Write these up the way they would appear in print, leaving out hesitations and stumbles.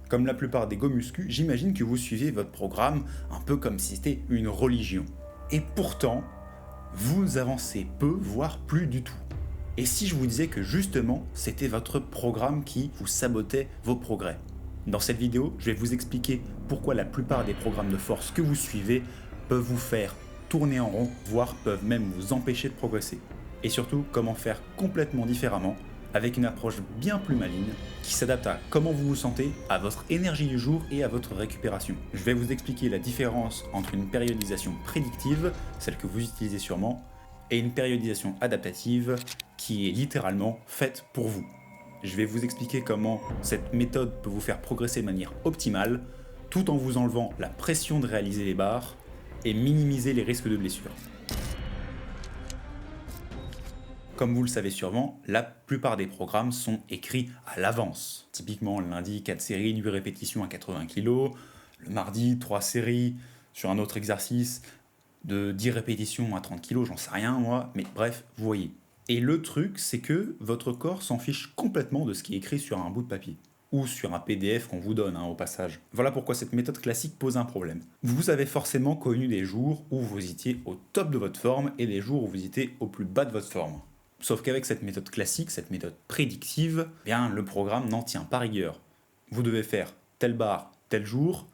Comme la plupart des go muscu, j'imagine que vous suivez votre programme un peu comme si c'était une religion. Et pourtant, vous avancez peu, voire plus du tout. Et si je vous disais que justement, c'était votre programme qui vous sabotait vos progrès? Dans cette vidéo, je vais vous expliquer pourquoi la plupart des programmes de force que vous suivez peuvent vous faire tourner en rond, voire peuvent même vous empêcher de progresser. Et surtout, comment faire complètement différemment, avec une approche bien plus maligne, qui s'adapte à comment vous vous sentez, à votre énergie du jour et à votre récupération. Je vais vous expliquer la différence entre une périodisation prédictive, celle que vous utilisez sûrement, et une périodisation adaptative, qui est littéralement faite pour vous. Je vais vous expliquer comment cette méthode peut vous faire progresser de manière optimale, tout en vous enlevant la pression de réaliser les barres et minimiser les risques de blessures. Comme vous le savez sûrement, la plupart des programmes sont écrits à l'avance. Typiquement, le lundi, 4 séries, 8 répétitions à 80 kg, le mardi, 3 séries sur un autre exercice de 10 répétitions à 30 kg, j'en sais rien moi, mais bref, vous voyez. Et le truc, c'est que votre corps s'en fiche complètement de ce qui est écrit sur un bout de papier. Ou sur un PDF qu'on vous donne, au passage. Voilà pourquoi cette méthode classique pose un problème. Vous avez forcément connu des jours où vous étiez au top de votre forme et des jours où vous étiez au plus bas de votre forme. Sauf qu'avec cette méthode classique, cette méthode prédictive, bien, le programme n'en tient pas rigueur. Vous devez faire telle barre, tel jour,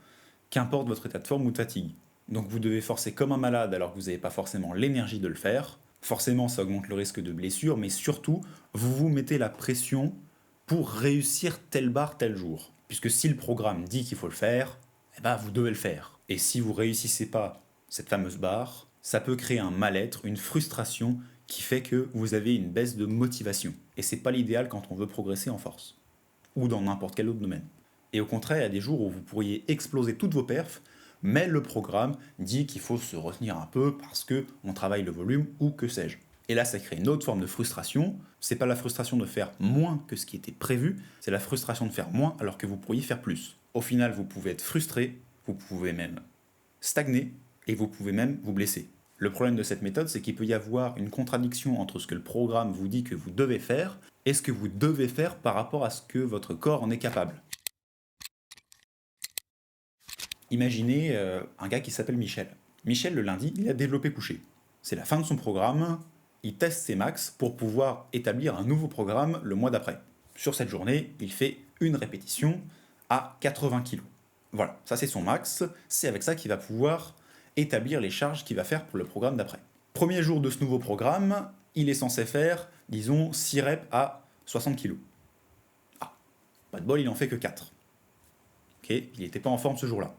qu'importe votre état de forme ou de fatigue. Donc vous devez forcer comme un malade alors que vous n'avez pas forcément l'énergie de le faire. Forcément, ça augmente le risque de blessure, mais surtout, vous vous mettez la pression pour réussir telle barre tel jour. Puisque si le programme dit qu'il faut le faire, eh ben vous devez le faire. Et si vous réussissez pas cette fameuse barre, ça peut créer un mal-être, une frustration qui fait que vous avez une baisse de motivation. Et c'est pas l'idéal quand on veut progresser en force. Ou dans n'importe quel autre domaine. Et au contraire, il y a des jours où vous pourriez exploser toutes vos perfs, mais le programme dit qu'il faut se retenir un peu parce que on travaille le volume ou que sais-je. Et là, ça crée une autre forme de frustration. C'est pas la frustration de faire moins que ce qui était prévu, c'est la frustration de faire moins alors que vous pourriez faire plus. Au final, vous pouvez être frustré, vous pouvez même stagner et vous pouvez même vous blesser. Le problème de cette méthode, c'est qu'il peut y avoir une contradiction entre ce que le programme vous dit que vous devez faire et ce que vous devez faire par rapport à ce que votre corps en est capable. Imaginez un gars qui s'appelle Michel. Michel, le lundi, il a développé couché. C'est la fin de son programme, il teste ses max pour pouvoir établir un nouveau programme le mois d'après. Sur cette journée, il fait une répétition à 80 kg. Voilà, ça c'est son max, c'est avec ça qu'il va pouvoir établir les charges qu'il va faire pour le programme d'après. Premier jour de ce nouveau programme, il est censé faire, disons, 6 reps à 60 kg. Ah, pas de bol, il en fait que 4. Ok, il n'était pas en forme ce jour-là.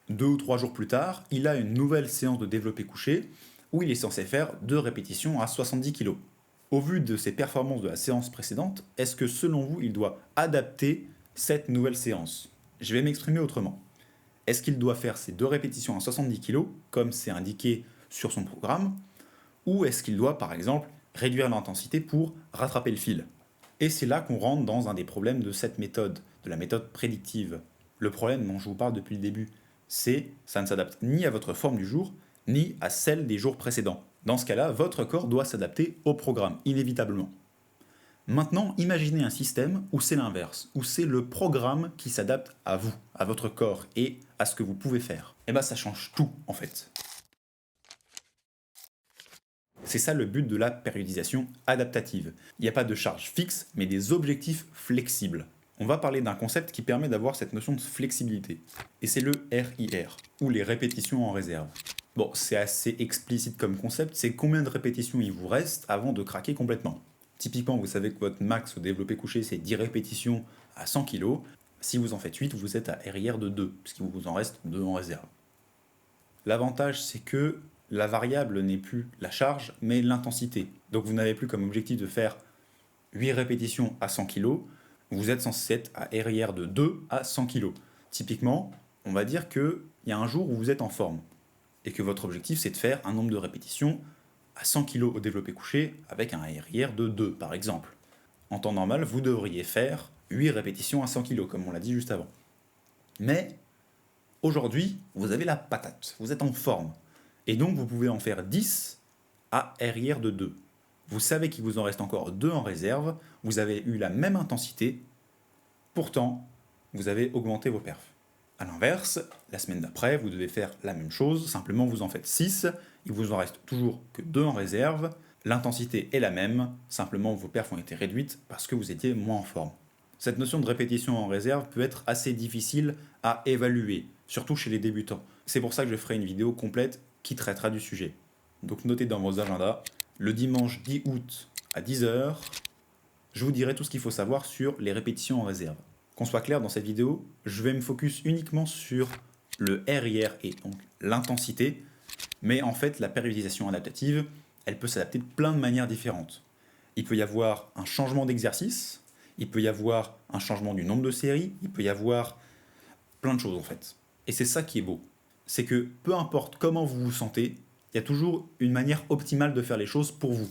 2 ou 3 jours plus tard, il a une nouvelle séance de développé couché où il est censé faire 2 répétitions à 70 kg. Au vu de ses performances de la séance précédente, est-ce que selon vous, il doit adapter cette nouvelle séance? Je vais m'exprimer autrement. Est-ce qu'il doit faire ces 2 répétitions à 70 kg, comme c'est indiqué sur son programme, ou est-ce qu'il doit, par exemple, réduire l'intensité pour rattraper le fil? Et c'est là qu'on rentre dans un des problèmes de cette méthode, de la méthode prédictive. Le problème dont je vous parle depuis le début, c'est ça ne s'adapte ni à votre forme du jour, ni à celle des jours précédents. Dans ce cas-là, votre corps doit s'adapter au programme, inévitablement. Maintenant, imaginez un système où c'est l'inverse, où c'est le programme qui s'adapte à vous, à votre corps et à ce que vous pouvez faire. Et bien ça change tout, en fait. C'est ça le but de la périodisation adaptative. Il n'y a pas de charge fixe, mais des objectifs flexibles. On va parler d'un concept qui permet d'avoir cette notion de flexibilité. Et c'est le RIR, ou les répétitions en réserve. Bon, c'est assez explicite comme concept, c'est combien de répétitions il vous reste avant de craquer complètement. Typiquement, vous savez que votre max au développé couché, c'est 10 répétitions à 100 kg. Si vous en faites 8, vous êtes à RIR de 2, puisqu'il vous en reste 2 en réserve. L'avantage, c'est que la variable n'est plus la charge, mais l'intensité. Donc vous n'avez plus comme objectif de faire 8 répétitions à 100 kg, vous êtes censé être à RIR de 2 à 100 kg. Typiquement, on va dire qu'il y a un jour où vous êtes en forme, et que votre objectif c'est de faire un nombre de répétitions à 100 kg au développé couché avec un RIR de 2 par exemple. En temps normal, vous devriez faire 8 répétitions à 100 kg, comme on l'a dit juste avant. Mais aujourd'hui, vous avez la patate, vous êtes en forme. Et donc, vous pouvez en faire 10 à RIR de 2. Vous savez qu'il vous en reste encore 2 en réserve, vous avez eu la même intensité, pourtant, vous avez augmenté vos perfs. A l'inverse, la semaine d'après, vous devez faire la même chose, simplement vous en faites 6, il vous en reste toujours que 2 en réserve, l'intensité est la même, simplement vos perfs ont été réduites parce que vous étiez moins en forme. Cette notion de répétition en réserve peut être assez difficile à évaluer, surtout chez les débutants. C'est pour ça que je ferai une vidéo complète qui traitera du sujet. Donc notez dans vos agendas, le dimanche 10 août à 10h, je vous dirai tout ce qu'il faut savoir sur les répétitions en réserve. Qu'on soit clair, dans cette vidéo, je vais me focus uniquement sur le RIR et donc l'intensité, mais en fait la périodisation adaptative, elle peut s'adapter de plein de manières différentes. Il peut y avoir un changement d'exercice, il peut y avoir un changement du nombre de séries, il peut y avoir plein de choses en fait. Et c'est ça qui est beau, c'est que peu importe comment vous vous sentez, il y a toujours une manière optimale de faire les choses pour vous.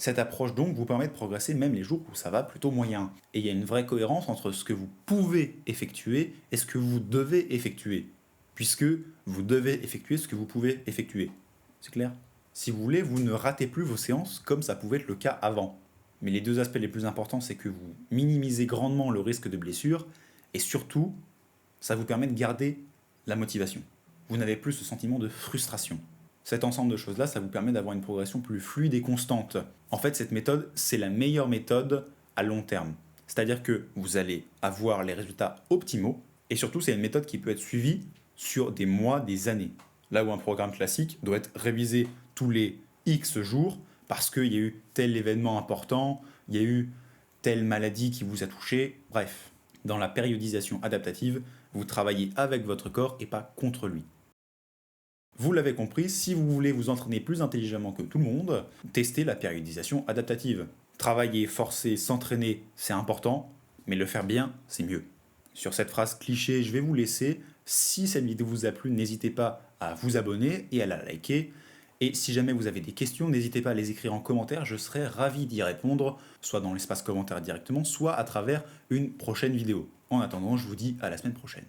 Cette approche donc vous permet de progresser même les jours où ça va plutôt moyen. Et il y a une vraie cohérence entre ce que vous pouvez effectuer et ce que vous devez effectuer. Puisque vous devez effectuer ce que vous pouvez effectuer. C'est clair? Si vous voulez, vous ne ratez plus vos séances comme ça pouvait être le cas avant. Mais les deux aspects les plus importants, c'est que vous minimisez grandement le risque de blessure et surtout, ça vous permet de garder la motivation. Vous n'avez plus ce sentiment de frustration. Cet ensemble de choses-là, ça vous permet d'avoir une progression plus fluide et constante. En fait, cette méthode, c'est la meilleure méthode à long terme. C'est-à-dire que vous allez avoir les résultats optimaux, et surtout, c'est une méthode qui peut être suivie sur des mois, des années. Là où un programme classique doit être révisé tous les X jours, parce qu'il y a eu tel événement important, il y a eu telle maladie qui vous a touché, bref. Dans la périodisation adaptative, vous travaillez avec votre corps et pas contre lui. Vous l'avez compris, si vous voulez vous entraîner plus intelligemment que tout le monde, testez la périodisation adaptative. Travailler, forcer, s'entraîner, c'est important, mais le faire bien, c'est mieux. Sur cette phrase cliché, je vais vous laisser. Si cette vidéo vous a plu, n'hésitez pas à vous abonner et à la liker. Et si jamais vous avez des questions, n'hésitez pas à les écrire en commentaire, je serai ravi d'y répondre, soit dans l'espace commentaire directement, soit à travers une prochaine vidéo. En attendant, je vous dis à la semaine prochaine.